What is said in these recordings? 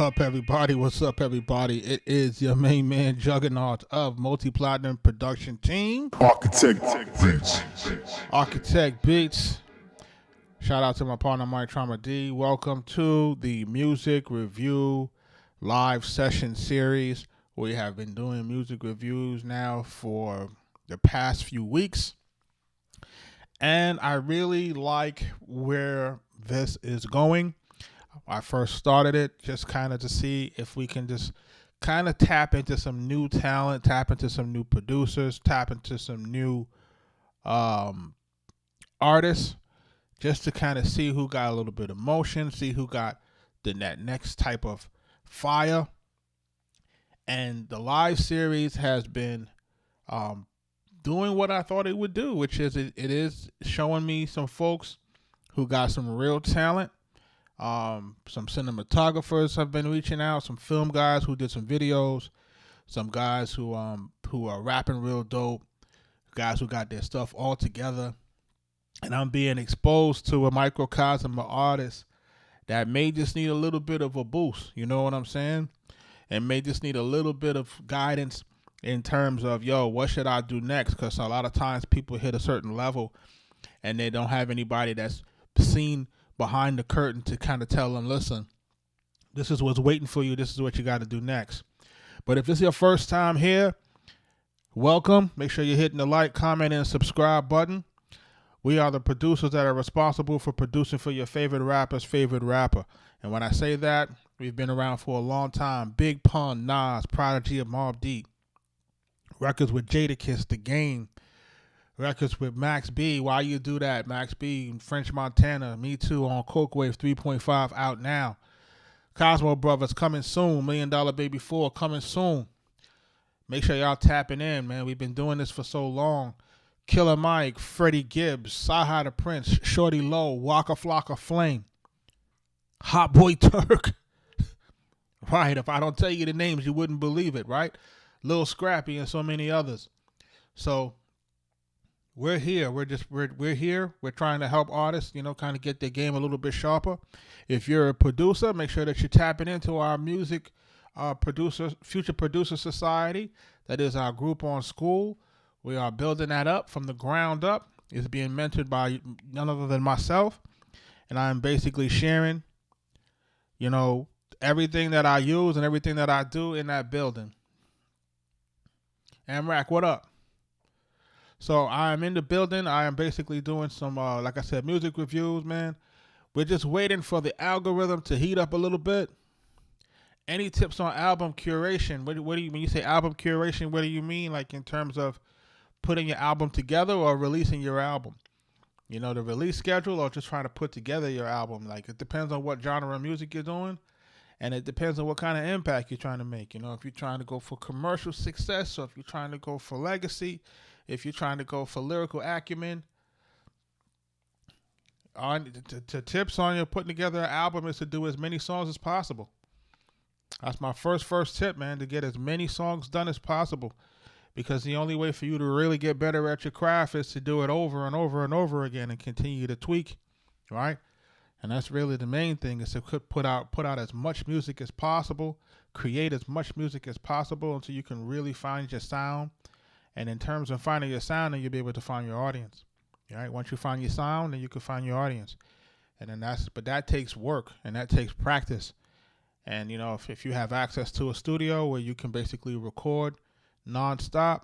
up, everybody? What's up, everybody? It is your main man, Juggernaut of Multi-Platinum Production Team, Arkatech Beatz. Arkatech Beatz. Shout out to my partner, Mike Trauma D. Welcome to the music review live session series. We have been doing music reviews now for the past few weeks, and I really like where this is going. I first started it just kind of to see if we can just kind of tap into some new talent, tap into some new producers, tap into some new artists, just to kind of see who got a little bit of motion, see who got that next type of fire. And the live series has been doing what I thought it would do, which is it is showing me some folks who got some real talent. Some cinematographers have been reaching out, some film guys who did some videos, some guys who are rapping real dope, guys who got their stuff all together. And I'm being exposed to a microcosm of artists that may just need a little bit of a boost, you know what I'm saying? And may just need a little bit of guidance in terms of, what should I do next? Because a lot of times people hit a certain level and they don't have anybody that's seen behind the curtain to kind of tell them, listen, this is what's waiting for you. This is what you got to do next. But if this is your first time here, welcome. Make sure you're hitting the like, comment, and subscribe button. We are the producers that are responsible for producing for your favorite rapper's favorite rapper. And when I say that, we've been around for a long time. Big Pun, Nas, Prodigy of Mobb Deep. Records with Jadakiss, The Game. Records with Max B. Why you do that? Max B, French Montana, Me Too on Coke Wave 3.5 out now. Cosmo Brothers coming soon. $1 Million Baby 4 coming soon. Make sure y'all tapping in, man. We've been doing this for so long. Killer Mike, Freddie Gibbs, Saha the Prince, Shorty Low, Waka Flocka Flame, Hot Boy Turk. Right, if I don't tell you the names, you wouldn't believe it, right? Lil Scrappy and so many others. So we're here. We're here. We're trying to help artists, kind of get their game a little bit sharper. If you're a producer, make sure that you're tapping into our music future producer society. That is our group on school. We are building that up from the ground up. It's being mentored by none other than myself, and I'm basically sharing, everything that I use and everything that I do in that building. Amrak, what up? So I am in the building. I am basically doing some, like I said, music reviews, man. We're just waiting for the algorithm to heat up a little bit. Any tips on album curation? What do you, when you say album curation, what do you mean? Like in terms of putting your album together or releasing your album? The release schedule or just trying to put together your album? Like it depends on what genre of music you're doing. And it depends on what kind of impact you're trying to make. If you're trying to go for commercial success or if you're trying to go for legacy, if you're trying to go for lyrical acumen. The tips on you putting together an album is to do as many songs as possible. That's my first tip, man, to get as many songs done as possible. Because the only way for you to really get better at your craft is to do it over and over and over again and continue to tweak, right? And that's really the main thing, is to put out as much music as possible, create as much music as possible until you can really find your sound. And in terms of finding your sound, then you'll be able to find your audience. All right? Once you find your sound, then you can find your audience. And then but that takes work and that takes practice. And if you have access to a studio where you can basically record nonstop,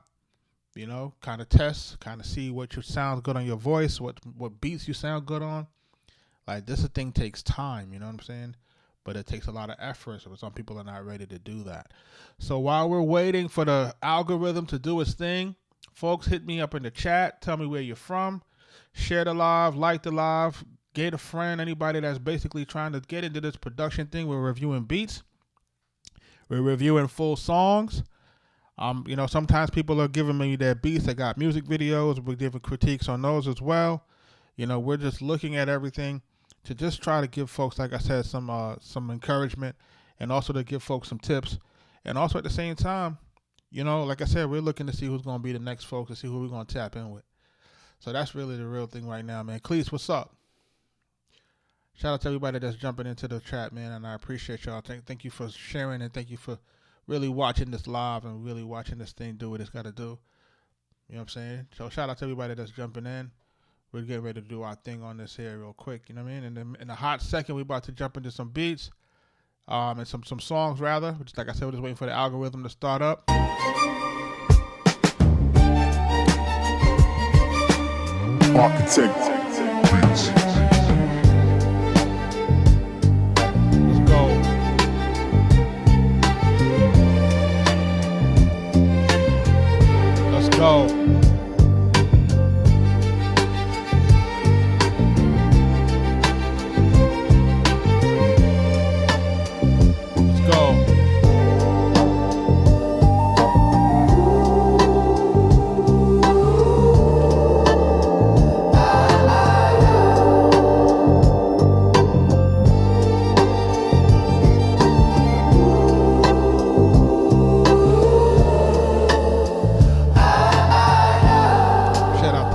kind of test, kind of see what you sounds good on your voice, what beats you sound good on. Like this thing takes time, you know what I'm saying? But it takes a lot of effort, so some people are not ready to do that. So while we're waiting for the algorithm to do its thing, folks, hit me up in the chat. Tell me where you're from. Share the live, like the live, get a friend, anybody that's basically trying to get into this production thing. We're reviewing beats. We're reviewing full songs. Sometimes people are giving me their beats. They got music videos. We're giving critiques on those as well. We're just looking at everything to just try to give folks, like I said, some encouragement, and also to give folks some tips. And also at the same time, like I said, we're looking to see who's going to be the next folks and see who we're going to tap in with. So that's really the real thing right now, man. Cleese, what's up? Shout out to everybody that's jumping into the chat, man, and I appreciate y'all. Thank you for sharing, and thank you for really watching this live and really watching this thing do what it's got to do. You know what I'm saying? So shout out to everybody that's jumping in. We're getting ready to do our thing on this here real quick. You know what I mean? And then in a hot second, we're about to jump into some beats, and some songs rather. Which, like I said, we're just waiting for the algorithm to start up. Arkatech Beatz. Let's go.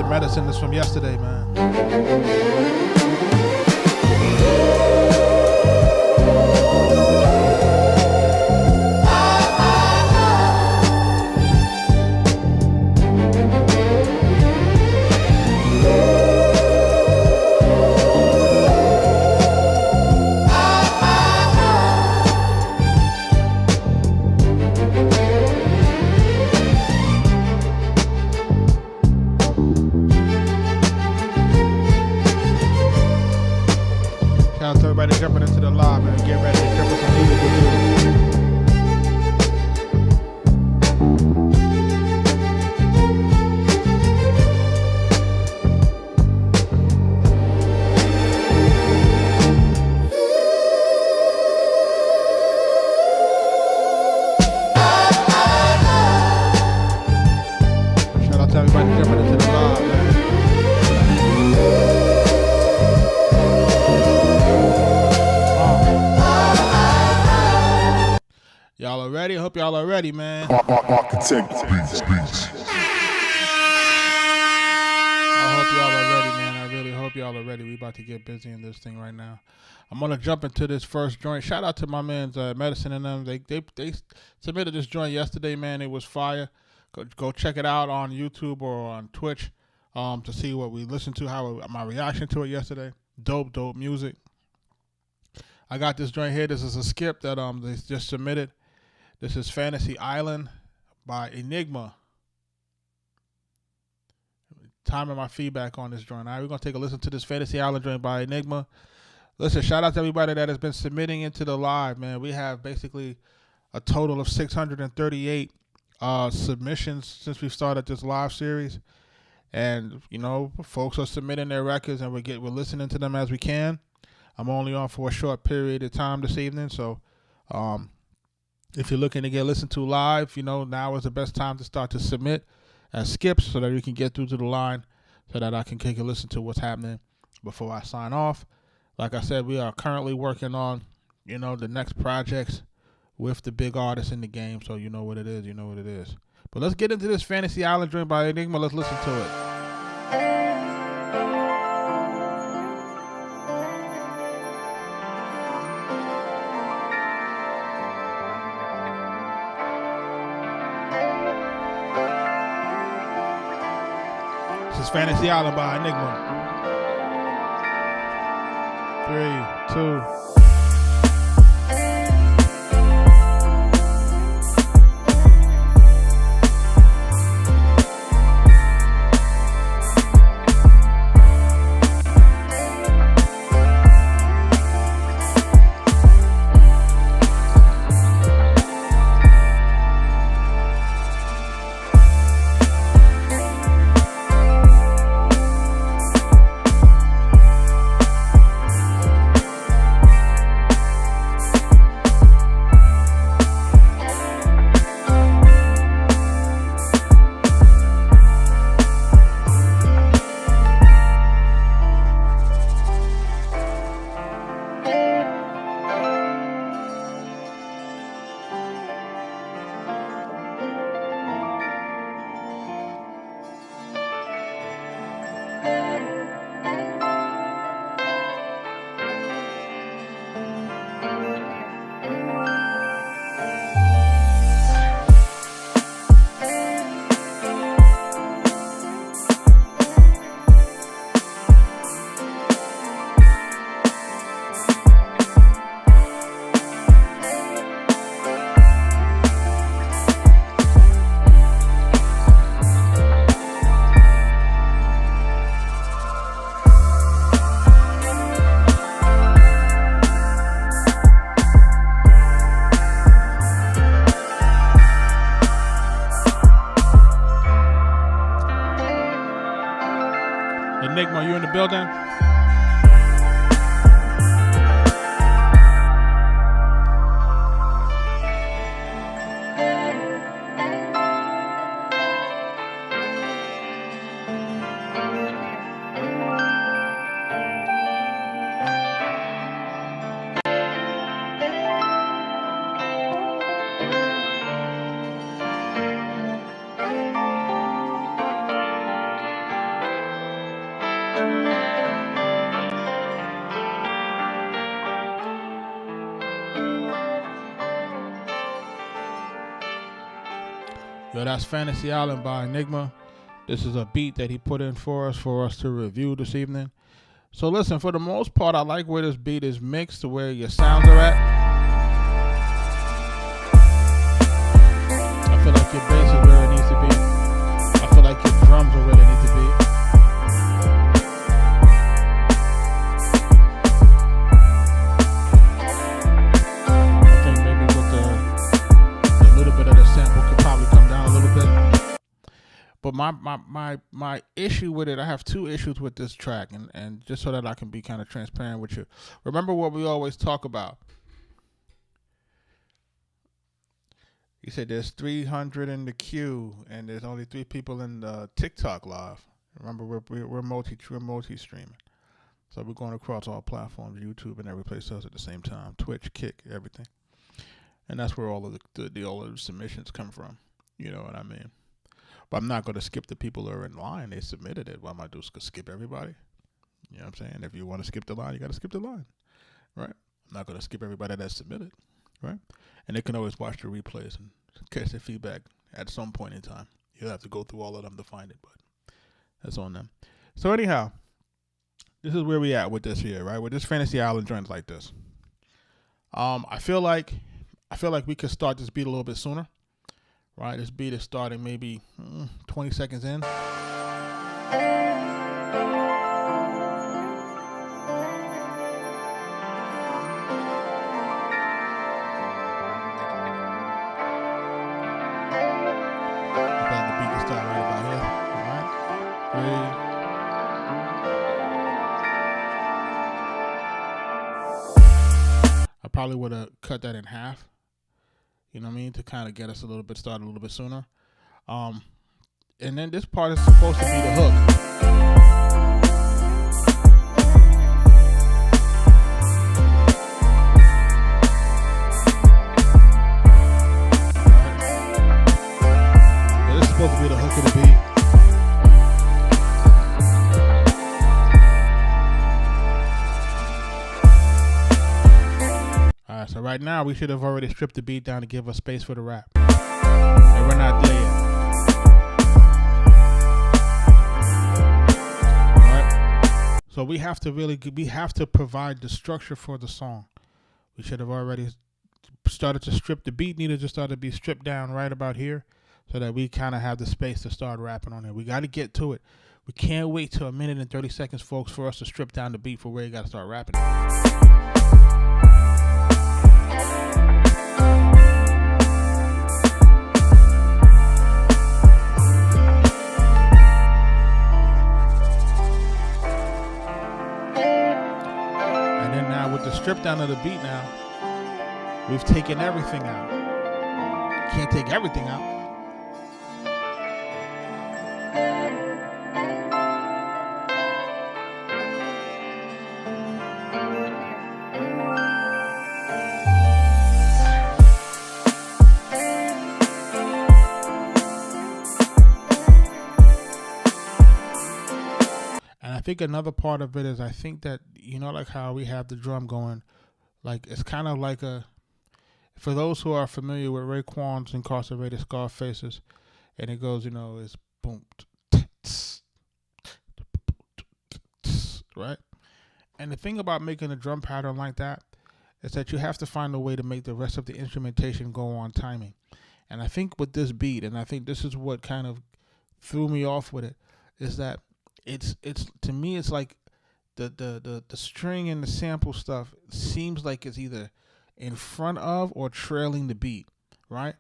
Medicine is from yesterday, man. Everybody jumping into the live and get ready to jump us on either shout out to everybody jumping into the live, man. Y'all are ready? I hope y'all are ready, man. Arkatech Beatz. I hope y'all are ready, man. I really hope y'all are ready. We about to get busy in this thing right now. I'm gonna jump into this first joint. Shout out to my man's Medicine and them. They submitted this joint yesterday, man. It was fire. Go check it out on YouTube or on Twitch to see what we listened to, how my reaction to it yesterday. Dope music. I got this joint here. This is a skip that they just submitted. This is Fantasy Island by Enigma. Timing my feedback on this joint. All right, we're going to take a listen to this Fantasy Island joint by Enigma. Listen, shout out to everybody that has been submitting into the live, man. We have basically a total of 638 submissions since we started this live series. And, you know, folks are submitting their records, and we're listening to them as we can. I'm only on for a short period of time this evening, so if you're looking to get listened to live, you know, now is the best time to start to submit as skips so that we can get through to the line so that I can take a listen to what's happening before I sign off. Like I said, we are currently working on, you know, the next projects with the big artists in the game, so you know what it is, But let's get into this Fantasy Island joint by Enigma. Let's listen to it. This is Fantasy Island by Enigma. 3, 2. building. Yo, that's Fantasy Island by Enigma. This is a beat that he put in for us to review this evening. So listen, for the most part, I like where this beat is mixed to where your sounds are at. I feel like your bass is where it needs to be. I feel like your drums are where they need to be. I think maybe with a little bit of the sample could probably come down a little bit. But my issue with it, I have two issues with this track, and just so that I can be kind of transparent with you. Remember what we always talk about. You said there's 300 in the queue, and there's only 3 people in the TikTok live. Remember, we're multi-streaming. So we're going across all platforms, YouTube and every place else at the same time. Twitch, Kick, everything. And that's where all of the submissions come from. You know what I mean? But I'm not going to skip the people that are in line. They submitted it. What am I doing? Skip everybody? You know what I'm saying? If you want to skip the line, you got to skip the line. Right? I'm not going to skip everybody that's submitted. Right? And they can always watch the replays and catch their feedback at some point in time. You'll have to go through all of them to find it, but that's on them. So anyhow, this is where we at with this here, right? With this Fantasy Island joints like this. I feel like we could start this beat a little bit sooner. Right, this beat is starting maybe 20 seconds in. Probably would have cut that in half, you know what I mean, to kind of get us a little bit started a little bit sooner. And then this part is supposed to be the hook. This is supposed to be the hook of the beat. So right now, we should have already stripped the beat down to give us space for the rap. And we're not there yet. Right? So we have to provide the structure for the song. We should have already started to strip. The beat needed to start to be stripped down right about here so that we kind of have the space to start rapping on it. We got to get to it. We can't wait till 1 minute and 30 seconds, folks, for us to strip down the beat for where you got to start rapping. Strip down of the beat now, we've taken everything out. Can't take everything out. And I think another part of it is I think that, you know, like how we have the drum going, like it's kind of like for those who are familiar with Raekwon's Incarcerated Scarfaces, and it goes, you know, it's boom, right? And the thing about making a drum pattern like that is that you have to find a way to make the rest of the instrumentation go on timing. And I think with this beat, and I think this is what kind of threw me off with it, is that it's to me it's like the string and the sample stuff seems like it's either in front of or trailing the beat, right?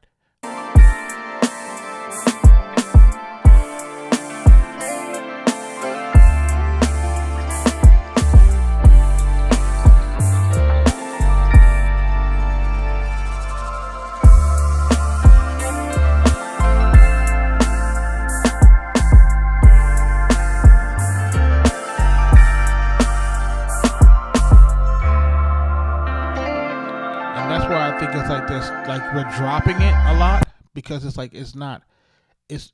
it's like this, like we're dropping it a lot because it's like it's not. It's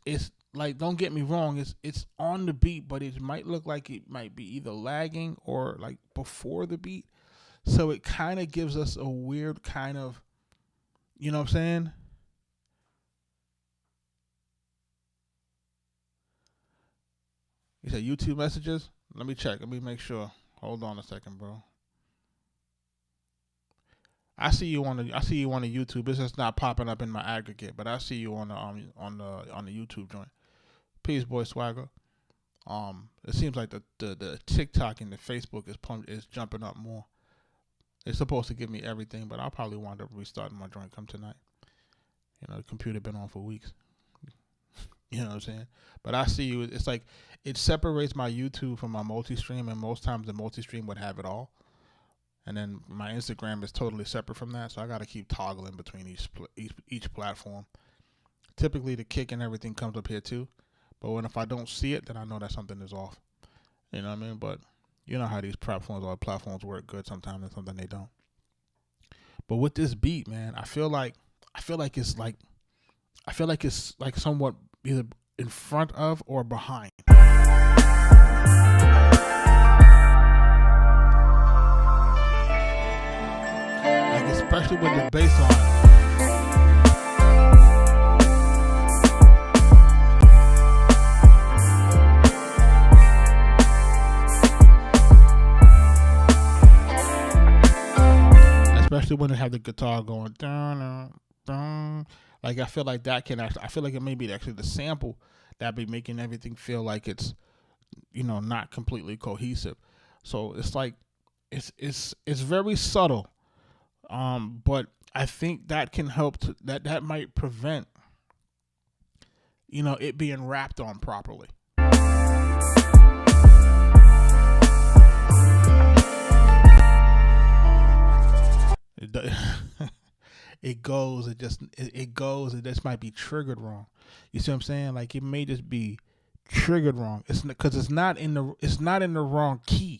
like, don't get me wrong, it's on the beat, but it might look like it might be either lagging or like before the beat. So it kind of gives us a weird kind of, you know what I'm saying? You said YouTube messages? Let me check. Let me make sure. Hold on a second, bro. I see you on the YouTube. It's just not popping up in my aggregate, but I see you on the YouTube joint. Peace, boy, Swagger. It seems like the TikTok and the Facebook is jumping up more. It's supposed to give me everything, but I'll probably wind up restarting my joint come tonight. You know, the computer been on for weeks. You know what I'm saying? But I see you. It's like it separates my YouTube from my multi-stream, and most times the multi-stream would have it all. And then my Instagram is totally separate from that, so I got to keep toggling between each platform. Typically, the kick and everything comes up here too, but if I don't see it, then I know that something is off. You know what I mean? But you know how these platforms work good sometimes, and sometimes they don't. But with this beat, man, I feel like it's somewhat either in front of or behind. Especially with the bass line. Especially when they have the guitar going dun, dun. Like I feel like that can actually, I feel like it may be actually the sample that be making everything feel like it's, you know, not completely cohesive. So it's like it's very subtle. But I think that can help that might prevent, you know, it being rapped on properly. It goes. It just might be triggered wrong. You see what I'm saying? Like it may just be triggered wrong. It's because it's not in the wrong key.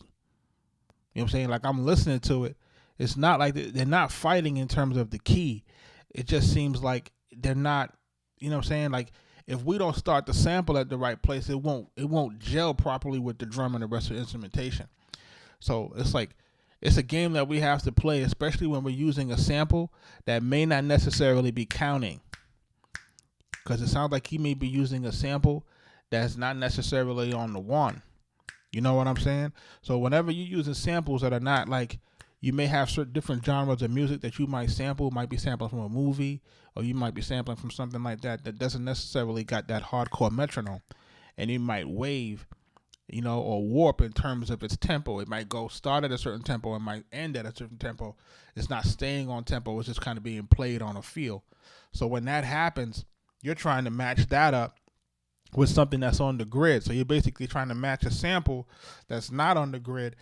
You know what I'm saying? Like I'm listening to it. It's not like they're not fighting in terms of the key. It just seems like they're not, you know what I'm saying? Like if we don't start the sample at the right place, it won't gel properly with the drum and the rest of the instrumentation. So it's like, it's a game that we have to play, especially when we're using a sample that may not necessarily be counting. Because it sounds like he may be using a sample that's not necessarily on the one. You know what I'm saying? So whenever you're using samples that are not like, you may have certain different genres of music that you might sample, might be sampling from a movie, or you might be sampling from something like that doesn't necessarily got that hardcore metronome. And it might wave, you know, or warp in terms of its tempo. It might start at a certain tempo, it might end at a certain tempo. It's not staying on tempo, it's just kind of being played on a feel. So when that happens, you're trying to match that up with something that's on the grid. So you're basically trying to match a sample that's not on the grid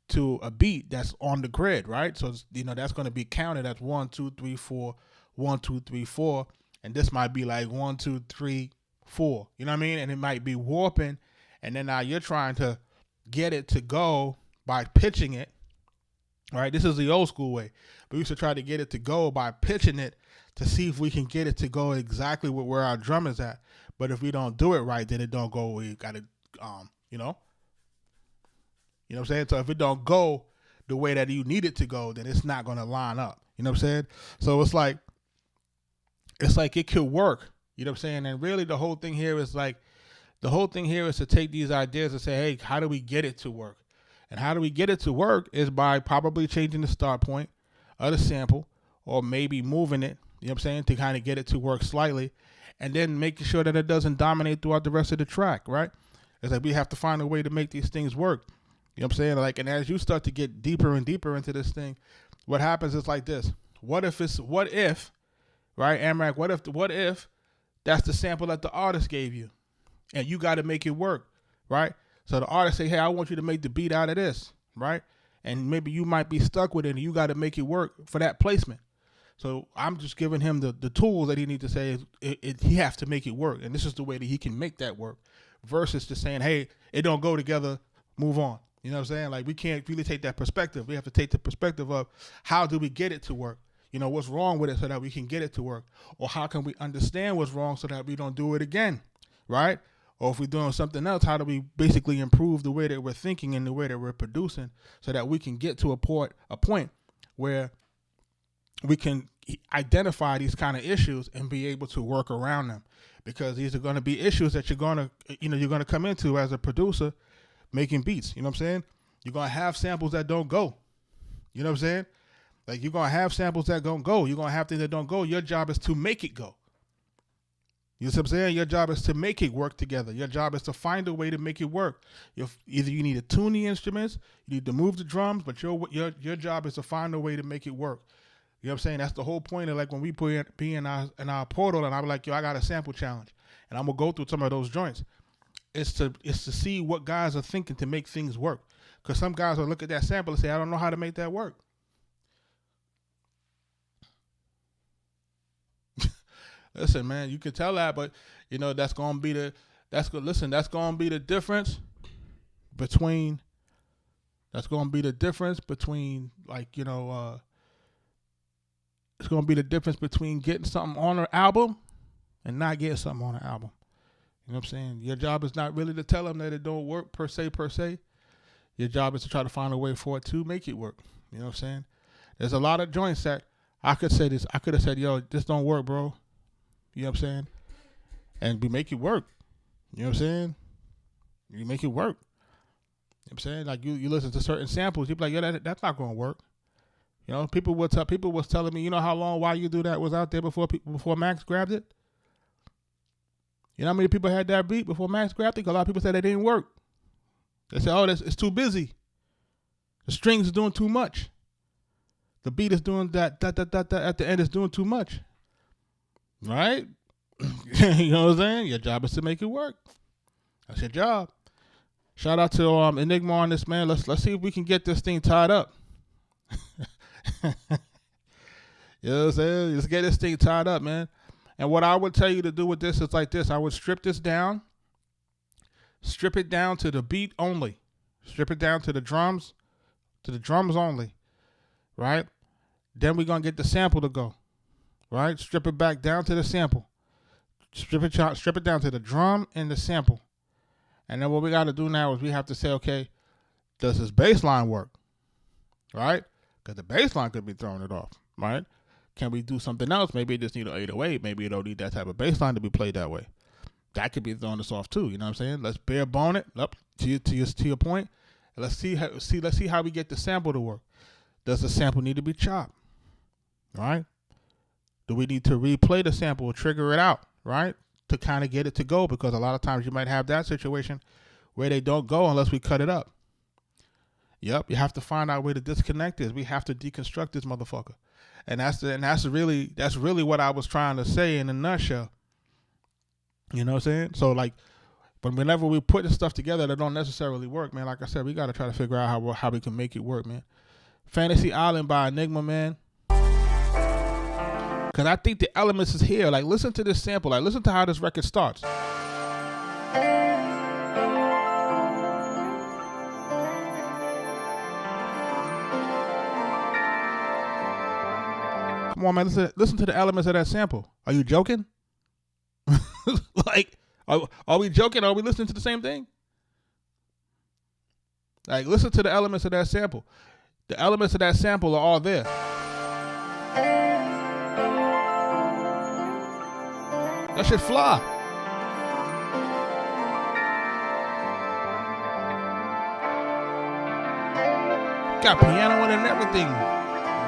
to a beat that's on the grid, right? So, you know, that's going to be counted as 1, 2, 3, 4, 1, 2, 3, 4. And this might be like 1, 2, 3, 4. You know what I mean? And it might be warping. And then now you're trying to get it to go by pitching it. All right, this is the old school way. We used to try to get it to go by pitching it to see if we can get it to go exactly where our drum is at. But if we don't do it right, then it don't go. We got to, you know what I'm saying? So if it don't go the way that you need it to go, then it's not going to line up. You know what I'm saying? So it's like it could work. You know what I'm saying? And really the whole thing here is to take these ideas and say, hey, how do we get it to work? And how do we get it to work is by probably changing the start point of the sample, or maybe moving it, you know what I'm saying, to kind of get it to work slightly, and then making sure that it doesn't dominate throughout the rest of the track, right? It's like we have to find a way to make these things work. You know what I'm saying? Like, and as you start to get deeper and deeper into this thing, what happens is like this. What if, right, Amrak, what if that's the sample that the artist gave you? And you got to make it work, right? So the artist say, hey, I want you to make the beat out of this, right? And maybe you might be stuck with it and you got to make it work for that placement. So I'm just giving him the tools that he needs to say he has to make it work. And this is the way that he can make that work, versus just saying, hey, it don't go together, move on. You know what I'm saying? Like, we can't really take that perspective. We have to take the perspective of how do we get it to work? what's wrong with it so that we can get it to work? Or how can we understand what's wrong so that we don't do it again, right? Or if we're doing something else, how do we basically improve the way that we're thinking and the way that we're producing so that we can get to a point where we can identify these kind of issues and be able to work around them? Because these are going to be issues that you're going to come into as a producer making beats. You know what I'm saying? You're going to have samples that don't go. You know what I'm saying? Like, you're going to have samples that don't go. You're going to have things that don't go. Your job is to make it go. You know what I'm saying? Your job is to make it work together. Your job is to find a way to make it work. Either you need to tune the instruments, you need to move the drums, but your job is to find a way to make it work. You know what I'm saying? That's the whole point of, like, when we be in our portal and I'm like, yo, I got a sample challenge and I'm gonna go through some of those joints. It's to see what guys are thinking to make things work. Because some guys will look at that sample and say, I don't know how to make that work. Listen, man, you can tell that, but that's gonna be the difference between it's gonna be the difference between it's gonna be the difference between getting something on an album and not getting something on an album. You know what I'm saying? Your job is not really to tell them that it don't work per se. Your job is to try to find a way for it to make it work. You know what I'm saying? There's a lot of joints that I could say this. I could have said, yo, this don't work, bro. You know what I'm saying? And we make it work. You know what I'm saying? You make it work. You know what I'm saying? Like, you listen to certain samples, you be like, yo, that's not going to work. People was telling me, why you do that was out there before Max grabbed it? You know how many people had that beat before Max grabbed it? Because a lot of people said it didn't work. They said, oh, it's too busy. The strings is doing too much. The beat is doing that at the end is doing too much. Right? You know what I'm saying? Your job is to make it work. That's your job. Shout out to Enigma on this, man. Let's see if we can get this thing tied up. You know what I'm saying? Let's get this thing tied up, man. And what I would tell you to do with this is like this. I would strip this down. Strip it down to the beat only. Strip it down to the drums only. Right? Then we're going to get the sample to go. Right? Strip it back down to the sample. Strip it down to the drum and the sample. And then what we got to do now is we have to say, okay, does this bass line work? Right? Because the bass line could be throwing it off. Right? Can we do something else? Maybe it just need an 808. Maybe it don't need that type of bass line to be played that way. That could be throwing us off too. You know what I'm saying? Let's bare bone it up to your point. And let's see how we get the sample to work. Does the sample need to be chopped? Right? Do we need to replay the sample or trigger it out, right, to kind of get it to go? Because a lot of times you might have that situation where they don't go unless we cut it up. Yep, you have to find out where the disconnect is. We have to deconstruct this motherfucker, and that's really what I was trying to say in a nutshell. You know what I'm saying? So, like, but whenever we put this stuff together that don't necessarily work, man, like I said, we got to try to figure out how we can make it work, man. Fantasy Island by Enigma, man. Because I think the elements is here. Like, listen to this sample. Like, listen to how this record starts. Come on, man. Listen to the elements of that sample. Are you joking? Like, are we joking? Are we listening to the same thing? Like, listen to the elements of that sample. The elements of that sample are all there. That shit fly. Got piano in it and everything.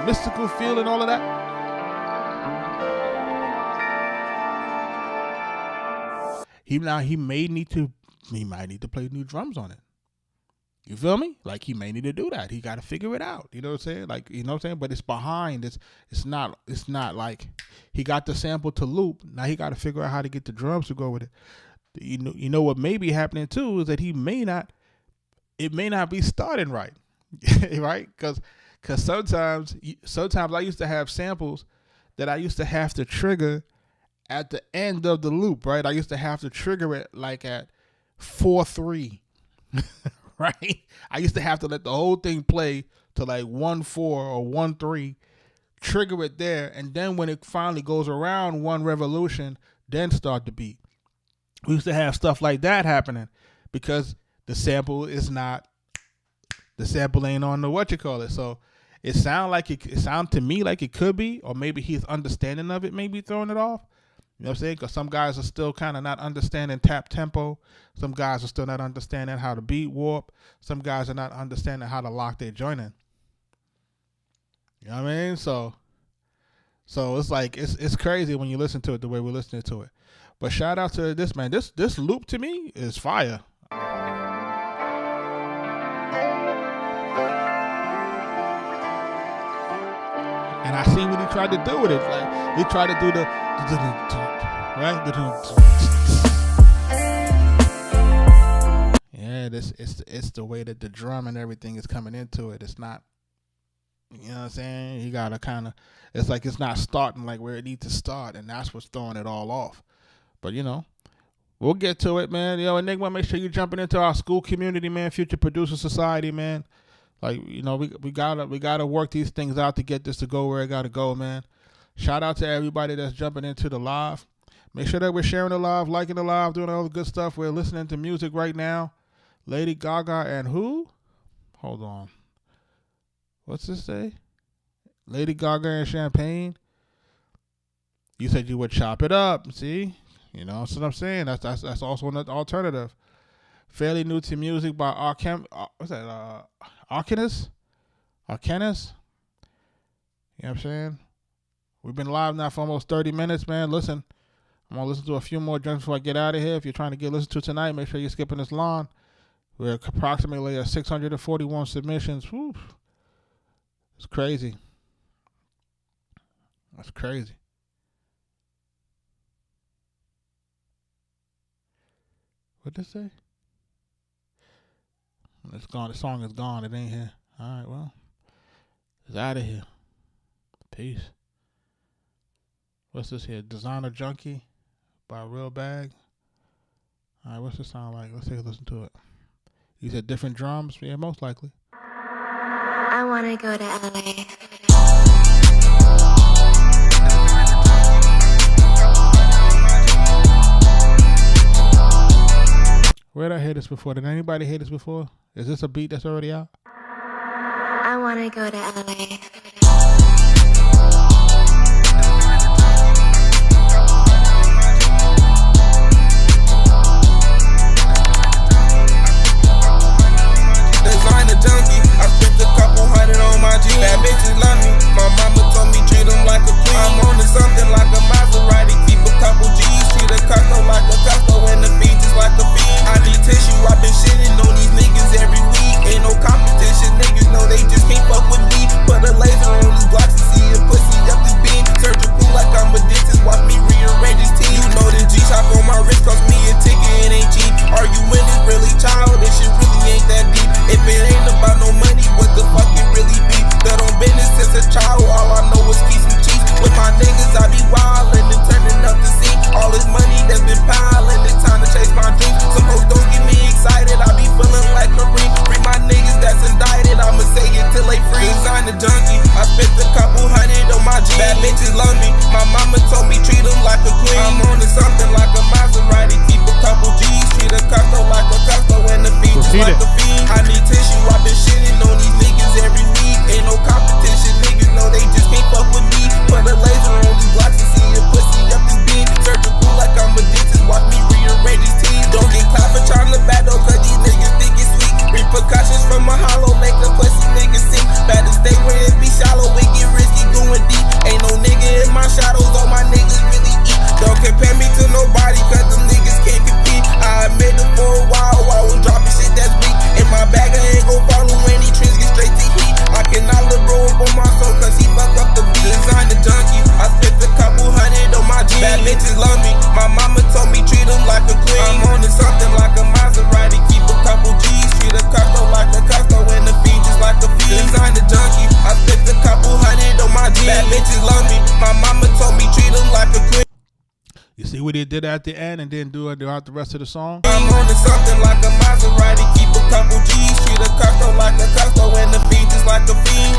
Mystical feel and all of that. He might need to play new drums on it. You feel me? Like, he may need to do that. He got to figure it out. You know what I'm saying? Like, you know what I'm saying? But it's behind. It's not like he got the sample to loop. Now he got to figure out how to get the drums to go with it. You know what may be happening too is that it may not be starting right. Right? Because sometimes I used to have samples that I used to have to trigger at the end of the loop, right? I used to have to trigger it like at 4-3. Right? I used to have to let the whole thing play to like 1-4 or 1-3 trigger it there, and then when it finally goes around one revolution, then start the beat. We used to have stuff like that happening because the sample ain't on the what you call it. So it sound to me like it could be, or maybe his understanding of it may be throwing it off. You know what I'm saying? Because some guys are still kind of not understanding tap tempo. Some guys are still not understanding how to beat warp. Some guys are not understanding how to lock their joint in. You know what I mean? So it's like it's crazy when you listen to it the way we're listening to it. But shout out to this man. This loop to me is fire. And I see what he tried to do with it. Like he tried to do the right. Yeah, it's the way that the drum and everything is coming into it. It's not, you know what I'm saying? You gotta kind of. It's like it's not starting like where it needs to start, and that's what's throwing it all off. But you know, we'll get to it, man. Yo, Enigma, make sure you're jumping into our school community, man. Future Producer Society, man. Like, you know, we gotta work these things out to get this to go where it gotta go, man. Shout out to everybody that's jumping into the live. Make sure that we're sharing the live, liking the live, doing all the good stuff. We're listening to music right now. Lady Gaga and who? Hold on. What's this say? Lady Gaga and Champagne. You said you would chop it up. See? You know, that's what I'm saying. That's also an alternative. Fairly new to music by what's that? Arcanus? You know what I'm saying? We've been live now for almost 30 minutes, man. Listen, I'm going to listen to a few more joints before I get out of here. If you're trying to get listened to tonight, make sure you're skipping this line. We're approximately at 641 submissions. Whew. It's crazy. That's crazy. What'd this say? It's gone. The song is gone. It ain't here. All right, well, it's out of here. Peace. What's this here? Designer Junkie by Real Bag. All right, what's this sound like? Let's take a listen to it. You said different drums? Yeah, most likely. I want to go to LA. Where did I hear this before? Did anybody hear this before? Is this a beat that's already out? I want to go to LA. Designer junkie, I spent a couple hundred on my jeans. Bad bitches love me, my mama told me treat them like a queen. I'm on to something like a Maserati, keep a couple G's. Treat a custo like a custo and the beat just like a fiend. I need tissue, I've been shitting on these niggas every week. Ain't no competition, niggas know they just can't fuck with me. Put a laser on these blocks and see a pussy up this beam. Surgical like I'm a dentist, watch me rearrange his teeth. You know the G-Shock on my wrist cost me a ticket, it ain't cheap. Arguing is really childish, it really ain't that deep. If it ain't about no money, what the fuck it really be? That on business since a child, all I know is keep some cheese. With my niggas, I be wildin' and turning up the scene. All this money that's been piling, it's time to chase my dreams. Some hoes don't get me excited, I be feeling like Kareem. Free my niggas that's indicted, I'ma say it till they free. Designer junkie, I spent a couple hundred on my jeans. Bad bitches love me, my mama told me treat them like a queen. I'm on to something like a Maserati, keep a couple G's. Treat a custo like a custo and the beat just like a fiend. I need tissue, I've been shitting on these niggas every week. Ain't no competition, niggas know they just can't fuck with me. Put a laser on these blocks and see a pussy up this beam. Surgical like I'm a dentist, watch me rearrange his teeth. Don't get clapped for trying to battle, cause these niggas think it's sweet. Repercussions from a hollow, make a pussy nigga sink. Better stay where it be shallow, it get risky going deep. Ain't no nigga in my shadows, all my niggas really eat. Don't compare me to nobody, cause them niggas can't compete. I admit it for a while, I was dropping shit that's weak. In my bag, I ain't gon' follow any trends, get straight to heat. I cannot look bro up on my soul, cause he fuck up the beat. Designer junkie, I spent a couple hundred on my jeans. Bad bitches love me, my mama told me treat them like a queen. I'm on to something like a Maserati, keep a couple G's. Treat a custo like a custo and the feed just like a fiend. Designer junkie, I spent a couple hundred on my jeans. Bad bitches love me, my mama told me treat them like a queen. You see what he did at the end and didn't do it throughout the rest of the song? I'm on to something like a Maserati, keep a couple G's. Treat a custo like a custo and the feed just like a fiend.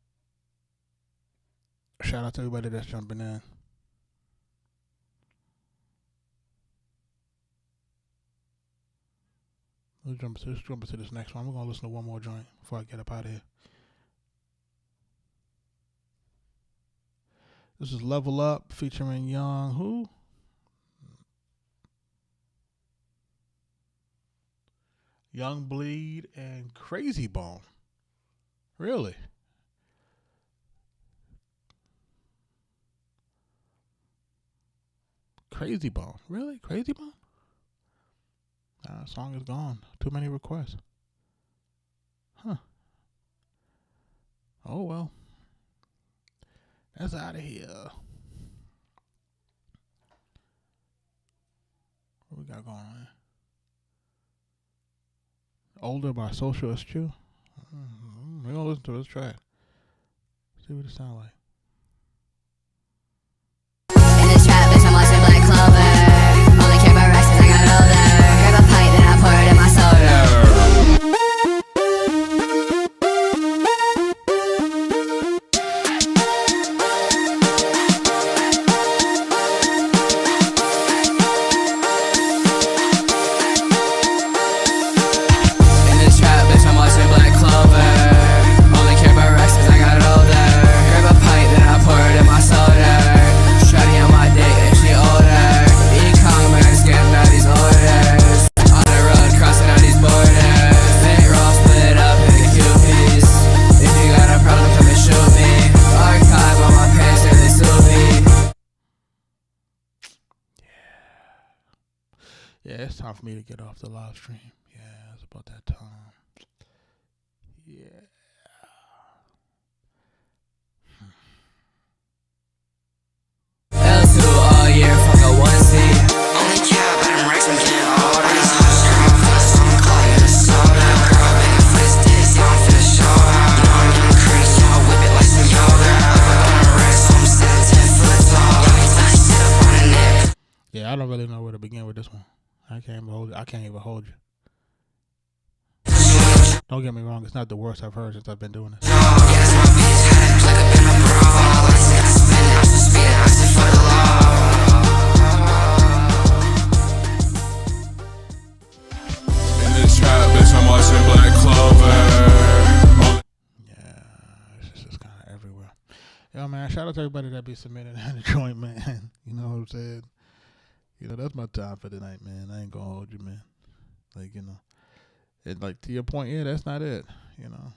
Shout out to everybody that's jumping in. Let's jump into this next one. We're going to listen to one more joint before I get up out of here. This is Level Up featuring Young who? Young Bleed and Crazy Bone. Really? Crazy Bone. Really? Crazy Bone? Song is gone. Too many requests. Huh. Oh, well. That's out of here. What we got going on? Older by Social Eschew. We're going to listen to it. Let's try it. See what it sounds like. In this trap, bitch, I'm watching Black Clover. Only care about racks 'cause I got older. Grab a pint, then I pour it in my soda. Yeah, it's time for me to get off the live stream. Yeah, it's about that time. Yeah. L2 all year, fuck a 1C. Only care about them racks, I'm getting older. These hoes scream, I'm feeling so I'm clogging the soda. Girl, begging for this diss, yeah, I'm finna show her. You know I'm young crazy, so I whip it like some yoga. I put on a racks, so I'm standing 10 foot tall. Y'all can touch shit up on the neck. Yeah, I don't really know where to begin with this one. I can't even hold you. Don't get me wrong, it's not the worst I've heard since I've been doing this. In this trap, bitch, I'm watching Black Clover. Yeah, it's just kind of everywhere. Yo, man, shout out to everybody that be submitting in the joint, man. You know what I'm saying? You know, that's my time for tonight, man. I ain't gonna hold you, man. Like, you know. And like, to your point, yeah, that's not it. You know.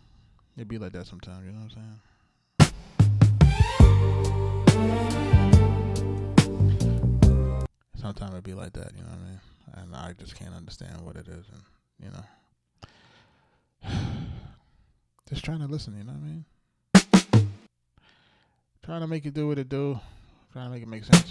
It be like that sometimes, you know what I'm saying? Sometimes it be like that, you know what I mean? And I just can't understand what it is, and, you know. Just trying to listen, you know what I mean? Trying to make it do what it do. Trying to make it make sense.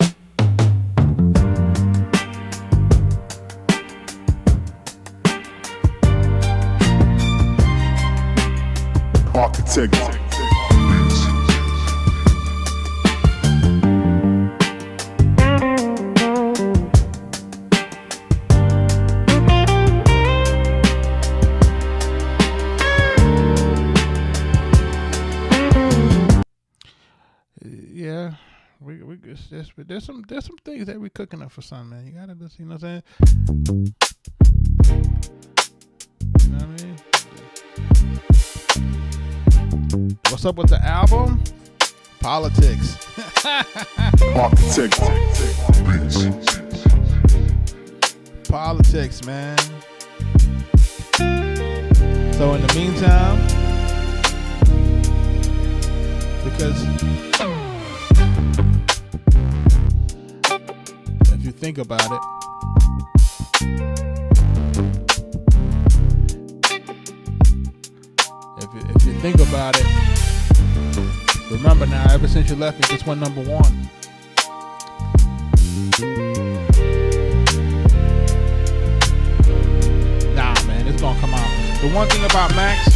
Arkatech Beatz. Yeah, there's some things that we cooking up for son, man. You gotta just, you know what I'm saying? You know what I mean? What's up with the album? Politics. Arkatech Beatz. Politics, man. So in the meantime, because if you think about it, if you think about it, remember now, ever since you left, it just went number one. Nah, man, it's gonna come out. The one thing about Max,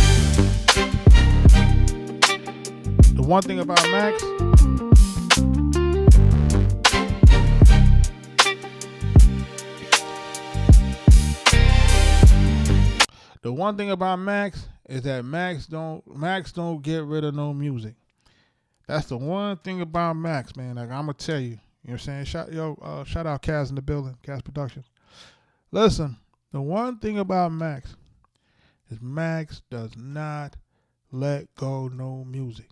is that Max don't get rid of no music. That's the one thing about Max, man. Like I'm gonna tell you. You know what I'm saying? Shout out Kaz in the building, Kaz Productions. Listen, the one thing about Max is Max does not let go no music.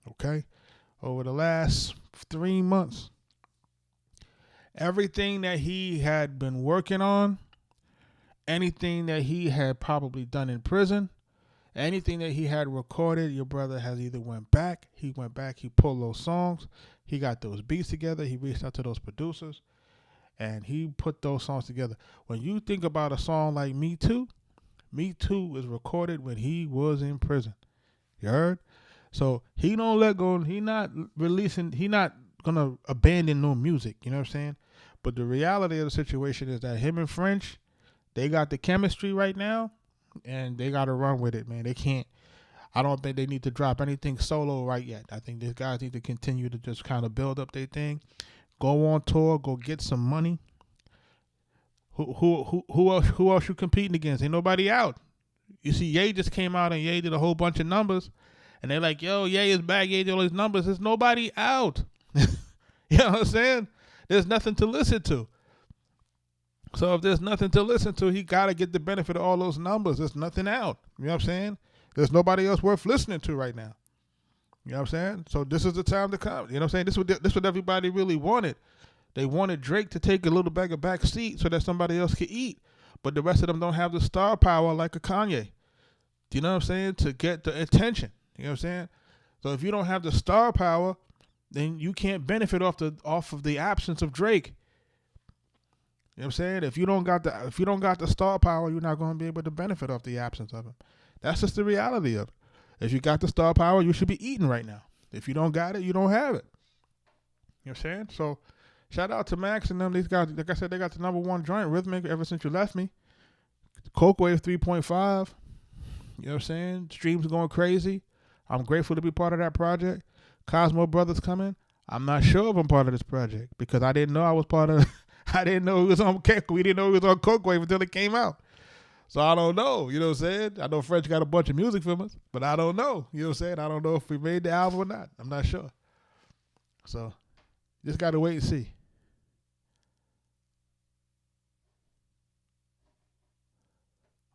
Okay? Over the last 3 months, everything that he had been working on, anything that he had probably done in prison, anything that he had recorded, your brother has either went back, he pulled those songs, he got those beats together, he reached out to those producers, and he put those songs together. When you think about a song like Me Too is recorded when he was in prison. You heard? So he don't let go, he not gonna abandon no music, you know what I'm saying? But the reality of the situation is that him and French, they got the chemistry right now, and they got to run with it, man. They can't. I don't think they need to drop anything solo right yet. I think these guys need to continue to just kind of build up their thing, go on tour, go get some money. Who else you competing against? Ain't nobody out. You see, Ye just came out and Ye did a whole bunch of numbers, and they're like, yo, Ye is back, Ye did all these numbers. There's nobody out. You know what I'm saying? There's nothing to listen to. So if there's nothing to listen to, he got to get the benefit of all those numbers. There's nothing out. You know what I'm saying? There's nobody else worth listening to right now. You know what I'm saying? So this is the time to come. You know what I'm saying? This what everybody really wanted. They wanted Drake to take a little bag of back seat so that somebody else could eat. But the rest of them don't have the star power like a Kanye. Do you know what I'm saying? To get the attention. You know what I'm saying? So if you don't have the star power, then you can't benefit off of the absence of Drake. You know what I'm saying? If you don't got the star power, you're not going to be able to benefit off the absence of him. That's just the reality of it. If you got the star power, you should be eating right now. If you don't got it, you don't have it. You know what I'm saying? So shout out to Max and them. These guys, like I said, they got the #1 joint, Rhythmic, ever since you left me. Coke Wave 3.5. You know what I'm saying? Streams going crazy. I'm grateful to be part of that project. Cosmo Brothers coming. I'm not sure if I'm part of this project because I didn't know I was part of I didn't know he was on Coke. We didn't know he was on Coke Wave until it came out. So I don't know. You know what I'm saying? I know French got a bunch of music from us, but I don't know. You know what I'm saying? I don't know if we made the album or not. I'm not sure. So just got to wait and see.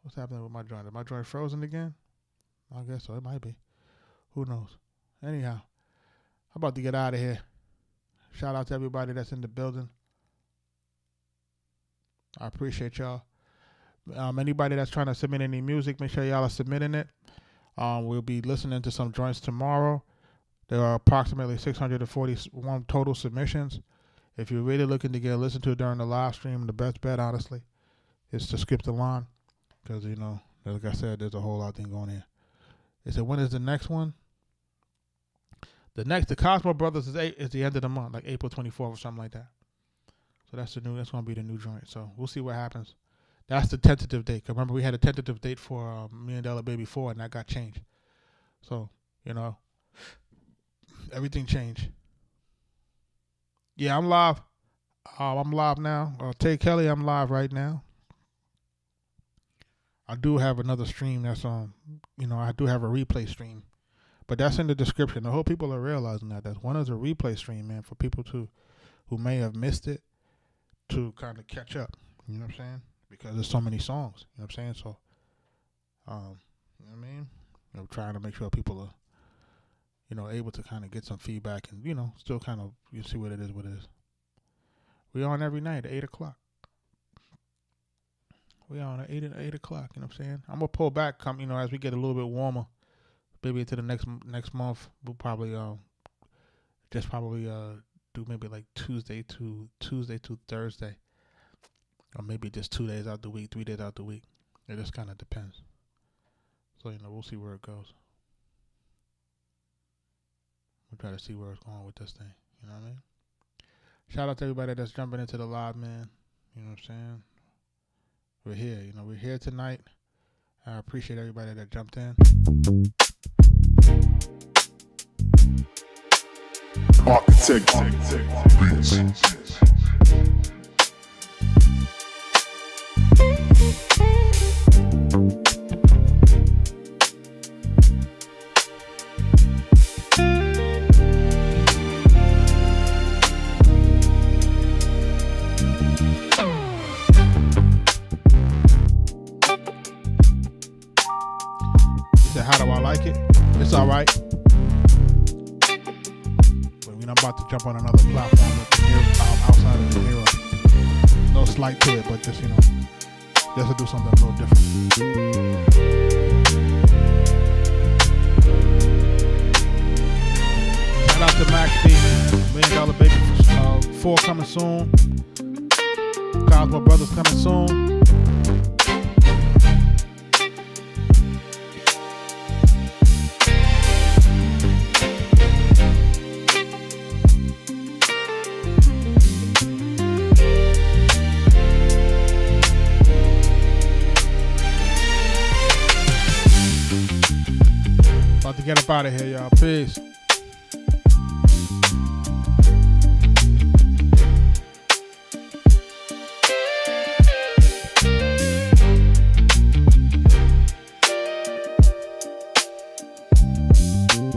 What's happening with my joint? Is my joint frozen again? I guess so. It might be. Who knows? Anyhow, I'm about to get out of here. Shout out to everybody that's in the building. I appreciate y'all. Anybody that's trying to submit any music, make sure y'all are submitting it. We'll be listening to some joints tomorrow. There are approximately 641 total submissions. If you're really looking to get listened to during the live stream, the best bet, honestly, is to skip the line. Because, you know, like I said, there's a whole lot of thing going in. They said, when is the next one? The Cosmo Brothers is the end of the month, like April 24th or something like that. So that's going to be the new joint. So we'll see what happens. That's the tentative date. 'Cause remember, we had a tentative date for $1 Million Baby 4, and that got changed. So, you know, everything changed. Yeah, I'm live. I'm live now. Tay Kelly, I'm live right now. I do have another stream that's on, I do have a replay stream. But that's in the description. I hope people are realizing that. That one is a replay stream, man, for people who may have missed it to kind of catch up. You know what I'm saying? Because there's so many songs. You know what I'm saying? So, you know what I mean? I'm trying to make sure people are, able to kind of get some feedback and, still kind of, you see what it is, We on every night at 8 o'clock. We on at 8 o'clock, you know what I'm saying? I'm going to pull back, as we get a little bit warmer. Maybe into the next month, we'll probably do maybe like Tuesday to Thursday, or maybe just 2 days out the week, 3 days out the week. It just kind of depends. So we'll see where it goes. We'll try to see where it's going with this thing. You know what I mean? Shout out to everybody that's jumping into the live, man. You know what I'm saying? We're here. We're here tonight. I appreciate everybody that jumped in. Arkatech Beatz. It's alright. But we're not about to jump on another platform with the mirror, outside of the mirror. No slight to it, but just, you know, just to do something a little different. Shout out to Max B, $1 Million Baby, 4 coming soon. Cosmo Brothers coming soon. About to get up out of here, y'all. Peace.